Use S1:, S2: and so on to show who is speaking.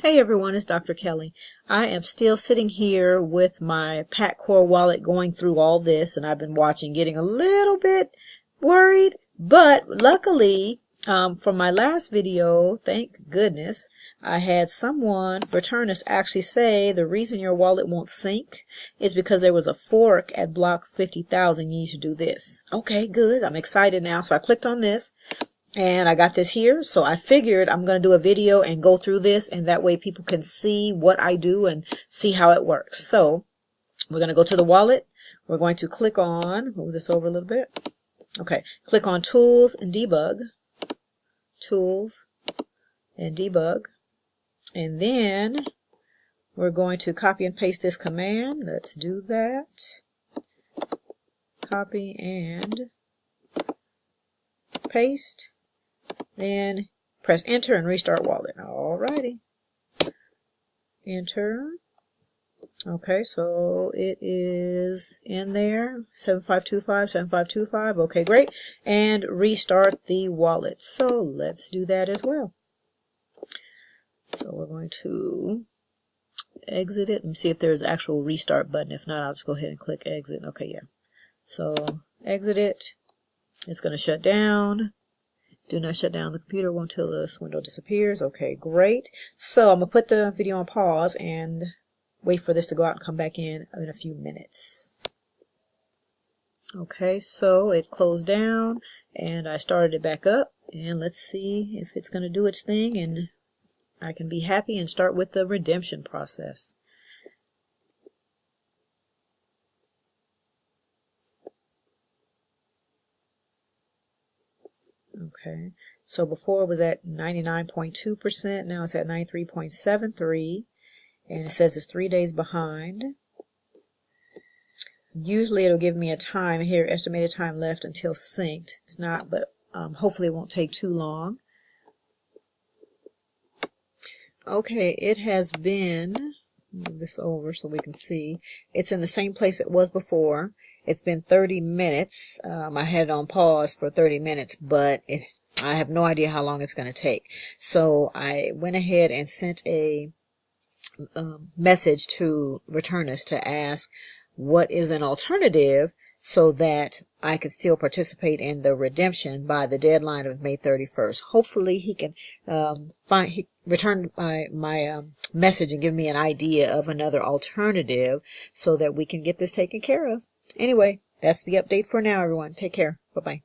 S1: Hey everyone, it's Dr. Kelly. I am still sitting here with my PACcore wallet going through all this, and I've been watching, getting a little bit worried, but luckily from my last video, thank goodness, I had someone, returnist, actually say the reason your wallet won't sync is because there was a fork at Bloc 50,000. You need to do this. Okay, good. I'm excited now. So I clicked on this. And I got this here, so I figured I'm going to do a video and go through this, and that way people can see what I do and see how it works. So we're going to go to the wallet. We're going to click on, move this over a little bit. Okay, click on Tools and Debug. Tools and Debug. And then we're going to copy and paste this command. Let's do that. Copy and paste. Then press enter and restart wallet. Alrighty. Enter. Okay, so it is in there. 7525, 7525. Okay, great. And restart the wallet. So let's do that as well. So we're going to exit it and see if there's an actual restart button. If not, I'll just go ahead and click exit. Okay, yeah. So exit it. It's going to shut down. Do not shut down the computer until this window disappears. Okay, great. So I'm going to put the video on pause and wait for this to go out and come back in a few minutes. Okay, so it closed down and I started it back up. And let's see if it's going to do its thing and I can be happy and start with the redemption process. Okay, so before it was at 99.2%, now it's at 93.73, and it says it's 3 days behind. Usually it'll give me a time here, estimated time left until synced. It's not, but hopefully it won't take too long. Okay, it has been, move this over so we can see, it's in the same place it was before. It's been 30 minutes. I had it on pause for 30 minutes, but I have no idea how long it's going to take. So I went ahead and sent a message to returnist to ask what is an alternative so that I could still participate in the redemption by the deadline of May 31st. Hopefully he can return my message and give me an idea of another alternative so that we can get this taken care of. Anyway, that's the update for now, everyone. Take care. Bye-bye.